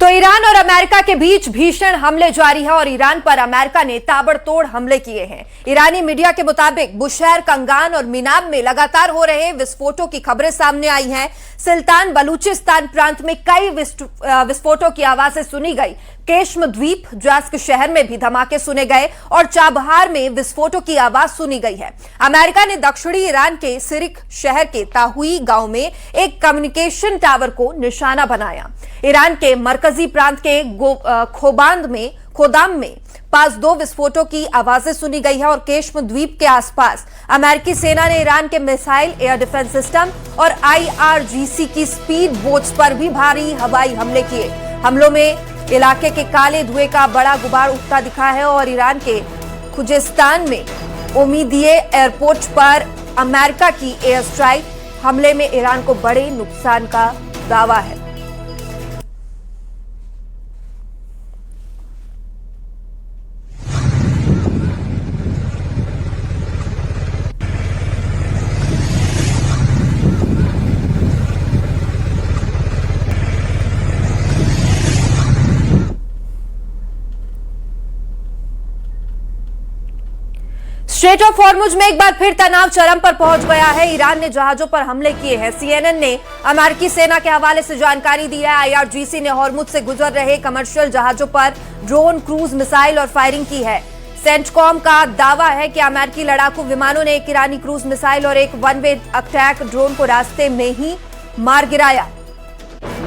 तो ईरान और अमेरिका के बीच भीषण हमले जारी है और ईरान पर अमेरिका ने ताबड़तोड़ हमले किए हैं। ईरानी मीडिया के मुताबिक बुशैर, कंगान और मिनाब में लगातार हो रहे विस्फोटों की खबरें सामने आई हैं। सुल्तान बलूचिस्तान प्रांत में कई विस्फोटों की आवाजें सुनी गई। केशम द्वीप, जास्क शहर में भी धमाके सुने गए और चाबहार में विस्फोटों की आवाज सुनी गई है। अमेरिका ने दक्षिणी ईरान के सिरिक शहर के ताहुई गांव में एक कम्युनिकेशन टावर को निशाना बनाया। ईरान के मरकजी प्रांत के खोदाम में पास 2 विस्फोटों की आवाजें सुनी गई है और केशम द्वीप के आसपास अमेरिकी सेना ने ईरान के मिसाइल, एयर डिफेंस सिस्टम और IRGC की स्पीड बोट्स पर भी भारी हवाई हमले किए। हमलों में इलाके के काले धुएं का बड़ा गुबार उठता दिखा है और ईरान के खुजेस्तान में उमीदिये एयरपोर्ट पर अमेरिका की एयर स्ट्राइक हमले में ईरान को बड़े नुकसान का दावा है। स्ट्रेट ऑफ हॉर्मुज में एक बार फिर तनाव चरम पर पहुंच गया है। ईरान ने जहाजों पर हमले किए हैं। CNN ने अमेरिकी सेना के हवाले से जानकारी दी है। IRGC ने हॉर्मुज से गुजर रहे कमर्शियल जहाजों पर ड्रोन, क्रूज मिसाइल और फायरिंग की है। सेंटकॉम का दावा है कि अमेरिकी लड़ाकू विमानों ने एक ईरानी क्रूज मिसाइल और एक वन वे अटैक ड्रोन को रास्ते में ही मार गिराया।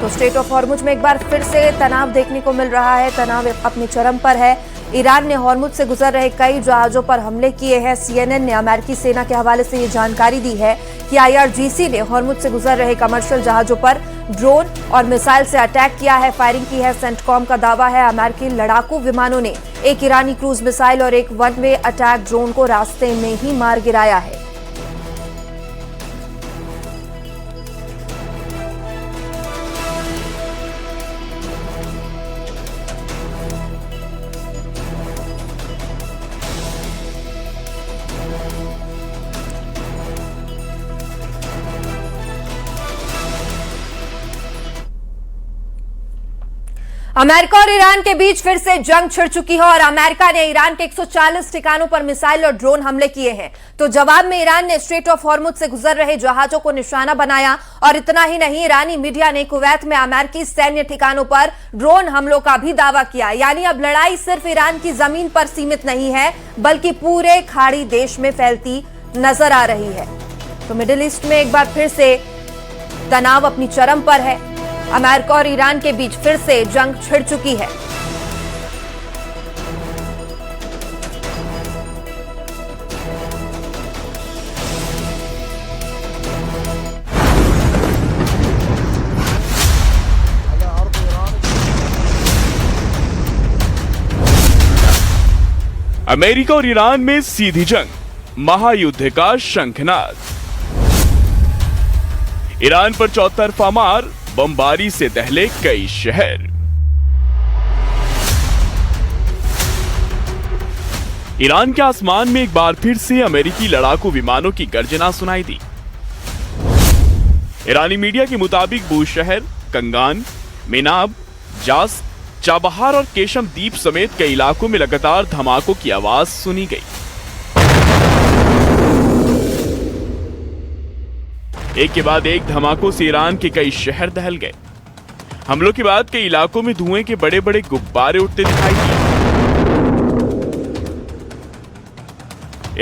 तो स्ट्रेट ऑफ हॉर्मुज में एक बार फिर से तनाव देखने को मिल रहा है। तनाव अपने चरम पर है। ईरान ने हॉर्मुज से गुजर रहे कई जहाजों पर हमले किए हैं। CNN ने अमेरिकी सेना के हवाले से ये जानकारी दी है कि IRGC ने हॉर्मुज से गुजर रहे कमर्शियल जहाजों पर ड्रोन और मिसाइल से अटैक किया है, फायरिंग की है। सेंटकॉम का दावा है अमेरिकी लड़ाकू विमानों ने एक ईरानी क्रूज मिसाइल और एक वन वे अटैक ड्रोन को रास्ते में ही मार गिराया है। अमेरिका और ईरान के बीच फिर से जंग छिड़ चुकी है और अमेरिका ने ईरान के 140 ठिकानों पर मिसाइल और ड्रोन हमले किए हैं। तो जवाब में ईरान ने स्ट्रेट ऑफ हॉर्मुज से गुजर रहे जहाजों को निशाना बनाया और इतना ही नहीं, ईरानी मीडिया ने कुवैत में अमेरिकी सैन्य ठिकानों पर ड्रोन हमलों का भी दावा किया। यानी अब लड़ाई सिर्फ ईरान की जमीन पर सीमित नहीं है, बल्कि पूरे खाड़ी देश में फैलती नजर आ रही है। तो मिडिल ईस्ट में एक बार फिर से तनाव अपनी चरम पर है। अमेरिका और ईरान के बीच फिर से जंग छिड़ चुकी है। अमेरिका और ईरान में सीधी जंग, महायुद्ध का शंखनाद। ईरान पर चौतरफा मार, बमबारी से दहले कई शहर। ईरान के आसमान में एक बार फिर से अमेरिकी लड़ाकू विमानों की गर्जना सुनाई दी। ईरानी मीडिया के मुताबिक बूशहर, कंगान, मिनाब, जास्क, चाबहार और केशम द्वीप समेत कई इलाकों में लगातार धमाकों की आवाज सुनी गई। एक के बाद एक धमाकों से ईरान के कई शहर दहल गए। हमलों के बाद कई इलाकों में धुएं के बड़े बड़े गुब्बारे उठते दिखाई दिए।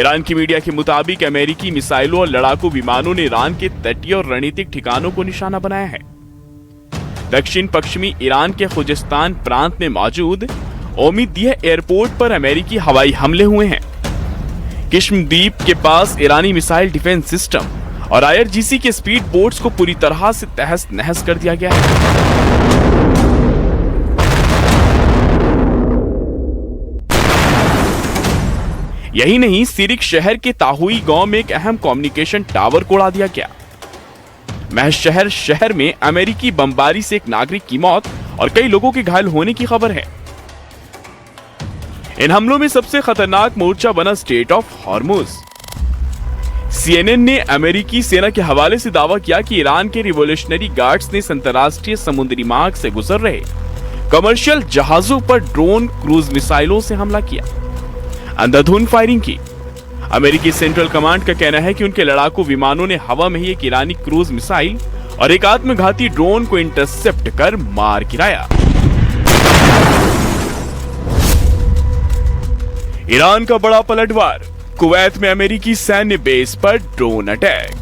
ईरान की मीडिया के मुताबिक अमेरिकी मिसाइलों और लड़ाकू विमानों ने ईरान के तटीय और रणनीतिक ठिकानों को निशाना बनाया है। दक्षिण पश्चिमी ईरान के खुजेस्तान प्रांत में मौजूद उमीदिये एयरपोर्ट पर अमेरिकी हवाई हमले हुए हैं। केशम द्वीप के पास ईरानी मिसाइल डिफेंस सिस्टम और IRGC के स्पीड बोट्स को पूरी तरह से तहस नहस कर दिया गया है। यही नहीं, सिरिक शहर के ताहुई गांव में एक अहम कम्युनिकेशन टावर को उड़ा दिया गया। महज शहर में अमेरिकी बमबारी से एक नागरिक की मौत और कई लोगों के घायल होने की खबर है। इन हमलों में सबसे खतरनाक मोर्चा बना स्ट्रेट ऑफ हॉर्मुज। CNN ने अमेरिकी सेना के हवाले से दावा किया कि ईरान के रिवोल्यूशनरी गार्ड्स ने अंतर्राष्ट्रीय समुद्री मार्ग से गुजर रहे कमर्शियल जहाजों पर ड्रोन क्रूज मिसाइलों से हमला किया, अंधाधुंध फायरिंग की। अमेरिकी सेंट्रल कमांड का कहना है कि उनके लड़ाकू विमानों ने हवा में ही एक ईरानी क्रूज मिसाइल और एक आत्मघाती ड्रोन को इंटरसेप्ट कर मार गिराया। ईरान का बड़ा पलटवार, कुवैत में अमेरिकी सैन्य बेस पर ड्रोन अटैक।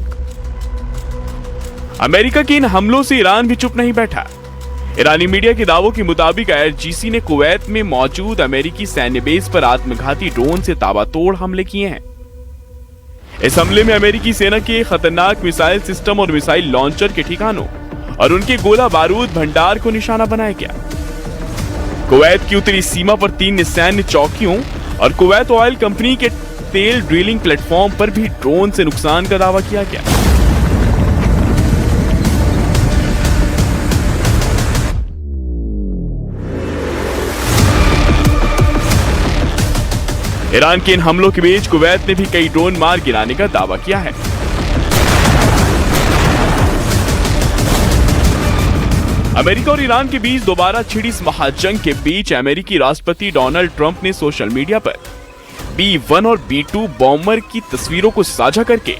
अमेरिका के इन हमलों से ईरान भी चुप नहीं बैठा। ईरानी मीडिया के दावों के मुताबिक आईआरजीसी ने कुवैत में मौजूद अमेरिकी सैन्य बेस पर आत्मघाती ड्रोन से ताबड़तोड़ हमले किए हैं। इस हमले में अमेरिकी सेना के खतरनाक मिसाइल सिस्टम और मिसाइल लॉन्चर के ठिकानों और उनके गोला बारूद भंडार को निशाना बनाया गया। कुवैत की उत्तरी सीमा पर 3 सैन्य चौकियों और कुवैत ऑयल कंपनी के तेल ड्रिलिंग प्लेटफॉर्म पर भी ड्रोन से नुकसान का दावा किया गया। ईरान के इन हमलों के बीच कुवैत ने भी कई ड्रोन मार गिराने का दावा किया है। अमेरिका और ईरान के बीच दोबारा छिड़ी इस महाजंग के बीच अमेरिकी राष्ट्रपति डोनाल्ड ट्रंप ने सोशल मीडिया पर B-1 और B-2 बॉम्बर की तस्वीरों को साझा करके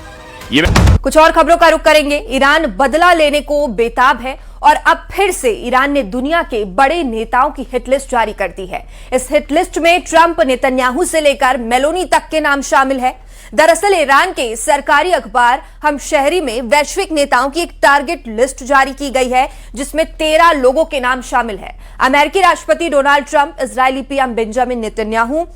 कुछ और खबरों का रुख करेंगे। ईरान बदला लेने को बेताब है और अब फिर से ईरान ने दुनिया के बड़े नेताओं की हिट लिस्ट जारी कर दी है। इस हिट लिस्ट में ट्रंप, नेतन्याहू से लेकर मेलोनी तक के नाम शामिल है। दरअसल ईरान के सरकारी अखबार हम शहरी में वैश्विक नेताओं की एक टारगेट लिस्ट जारी की गई है, जिसमें 13 लोगों के नाम शामिल है। अमेरिकी राष्ट्रपति Donald Trump, Israeli PM Benjamin Netanyahu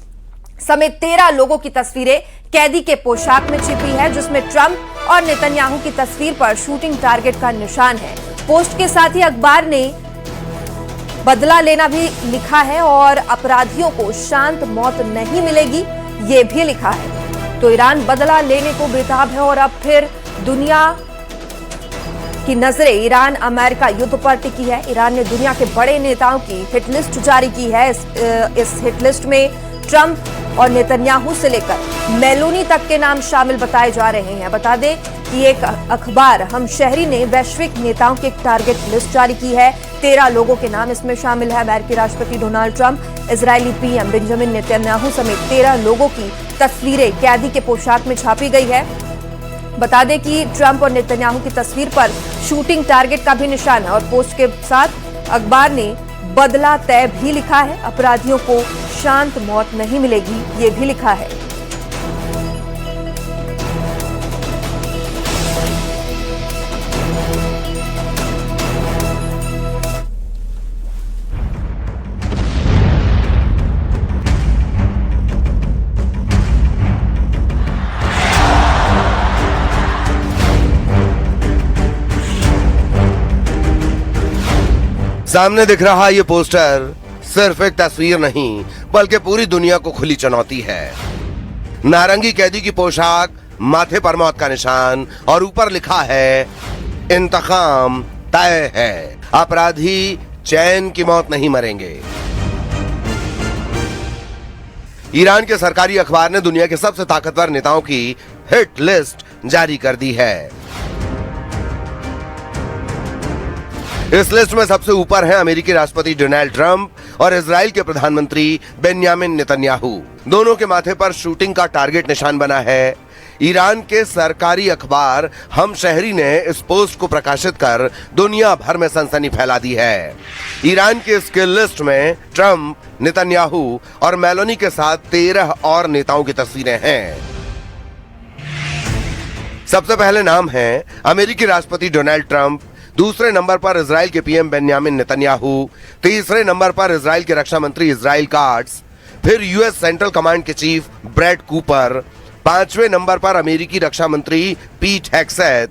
समेत 13 लोगों की तस्वीरें कैदी के पोशाक में छिपी है, जिसमें ट्रंप और नेतन्याहू की तस्वीर पर शूटिंग टारगेट का निशान है। पोस्ट के साथ ही अखबार ने बदला लेना भी लिखा है और अपराधियों को शांत मौत नहीं मिलेगी, ये भी लिखा है। तो ईरान बदला लेने को बेताब है और अब फिर दुनिया की नजरें ईरान अमेरिका युद्ध पर टिकी है। ईरान ने दुनिया के बड़े नेताओं की हिट लिस्ट जारी की है। इस हिट लिस्ट में ट्रंप और नेतन्याहू से लेकर मेलोनी तक के नाम शामिल बताए जा रहे हैं। बता दें कि एक अखबार हम शहरी ने वैश्विक नेताओं की एक टारगेट लिस्ट जारी की है। 13 लोगों के नाम इसमें शामिल है। अमेरिकी राष्ट्रपति Donald Trump, Israeli PM Benjamin Netanyahu समेत 13 लोगों की तस्वीरें कैदी के पोशाक में छापी गई है। बता दें कि ट्रंप और नेतन्याहू की तस्वीर पर शूटिंग टारगेट का भी निशान है और पोस्ट के साथ अखबार ने बदला तय भी लिखा है। अपराधियों को शांत मौत नहीं मिलेगी, ये भी लिखा है। सामने दिख रहा ये पोस्टर सिर्फ एक तस्वीर नहीं बल्कि पूरी दुनिया को खुली चुनौती है। नारंगी कैदी की पोशाक, माथे पर मौत का निशान और ऊपर लिखा है इंतकाम तय है, अपराधी चैन की मौत नहीं मरेंगे। ईरान के सरकारी अखबार ने दुनिया के सबसे ताकतवर नेताओं की हिट लिस्ट जारी कर दी है। इस लिस्ट में सबसे ऊपर हैं अमेरिकी राष्ट्रपति डोनाल्ड ट्रंप और इजराइल के प्रधानमंत्री बेंजामिन नेतन्याहू। दोनों के माथे पर शूटिंग का टारगेट निशान बना है। ईरान के सरकारी अखबार हम शहरी ने इस पोस्ट को प्रकाशित कर दुनिया भर में सनसनी फैला दी है। ईरान की इस किल लिस्ट में ट्रंप, नेतन्याहू और मेलोनी के साथ 13 और नेताओं की तस्वीरें हैं। सबसे पहले नाम है अमेरिकी राष्ट्रपति डोनाल्ड ट्रंप, दूसरे नंबर पर इजराइल के पीएम बेंजामिन नेतन्याहू, तीसरे नंबर पर इजराइल के रक्षा मंत्री इजराइल काट्स, फिर यूएस सेंट्रल कमांड के चीफ ब्रैड कूपर, पांचवें नंबर पर अमेरिकी रक्षा मंत्री पीट हेग्सेथ,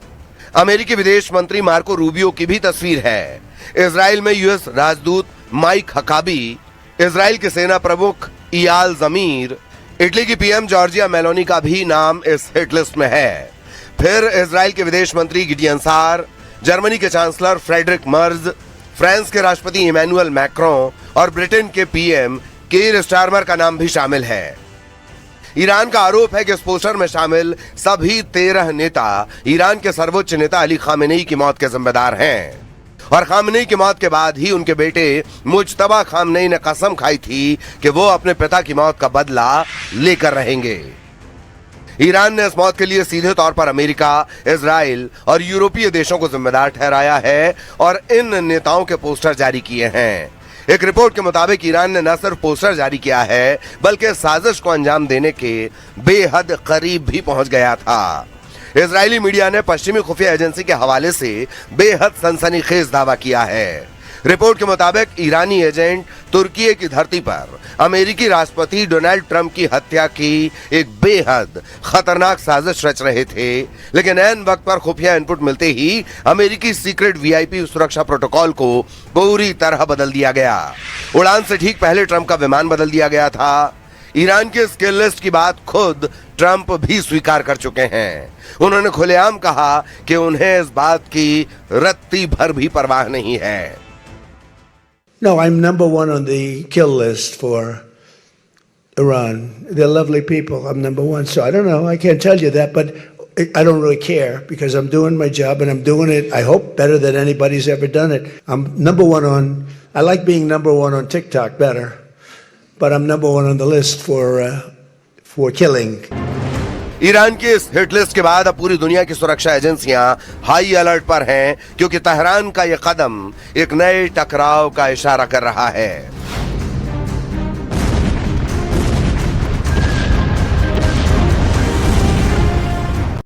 अमेरिकी विदेश मंत्री मार्को रूबियो की भी तस्वीर है। इजराइल में यूएस राजदूत माइक हकाबी, इजराइल के सेना प्रमुख इयाल जमीर, इटली की पीएम जॉर्जिया मेलोनी का भी नाम इस हिट लिस्ट में है। फिर इजराइल के विदेश मंत्री गिडियन सार, जर्मनी के चांसलर फ्रेडरिक मर्ज, फ्रांस के राष्ट्रपति इमैनुअल मैक्रों और ब्रिटेन के पीएम कीर स्टारमर का नाम भी शामिल है। ईरान का आरोप है कि इस पोस्टर में शामिल सभी 13 नेता ईरान के सर्वोच्च नेता अली खामेनेई की मौत के जिम्मेदार हैं और खामनेई की मौत के बाद ही उनके बेटे मुज्तबा खामनेई ने कसम खाई थी कि वो अपने पिता की मौत का बदला लेकर रहेंगे। ईरान ने इस मौत के लिए सीधे तौर पर अमेरिका, इजराइल और यूरोपीय देशों को जिम्मेदार ठहराया है और इन नेताओं के पोस्टर जारी किए हैं। एक रिपोर्ट के मुताबिक ईरान ने न सिर्फ पोस्टर जारी किया है बल्कि साजिश को अंजाम देने के बेहद करीब भी पहुंच गया था। इजरायली मीडिया ने पश्चिमी खुफिया एजेंसी के हवाले से बेहद सनसनीखेज दावा किया है। रिपोर्ट के मुताबिक ईरानी एजेंट तुर्की की धरती पर अमेरिकी राष्ट्रपति डोनाल्ड ट्रंप की हत्या की एक बेहद खतरनाक साजिश रच रहे थे, लेकिन ऐन वक्त पर खुफिया इनपुट मिलते ही अमेरिकी सीक्रेट वीआईपी सुरक्षा प्रोटोकॉल को पूरी तरह बदल दिया गया। उड़ान से ठीक पहले ट्रंप का विमान बदल दिया गया था। ईरान के इस किल लिस्ट की बात खुद ट्रंप भी स्वीकार कर चुके हैं। उन्होंने खुलेआम कहा कि उन्हें इस बात की रत्ती भर भी परवाह नहीं है। No, I'm number one on the kill list for Iran. They're lovely people. I'm number one. So I don't know. I can't tell you that, but I don't really care because I'm doing my job and I'm doing it, I hope, better than anybody's ever done it. I'm number one I like being number one on TikTok better, but I'm number one on the list for killing. Iran की इस hit list के बाद अब पूरी दुनिया की सुरक्षा एजेंसियां हाई अलर्ट पर हैं, क्योंकि तेहरान का यह कदम एक नए टकराव का इशारा कर रहा है।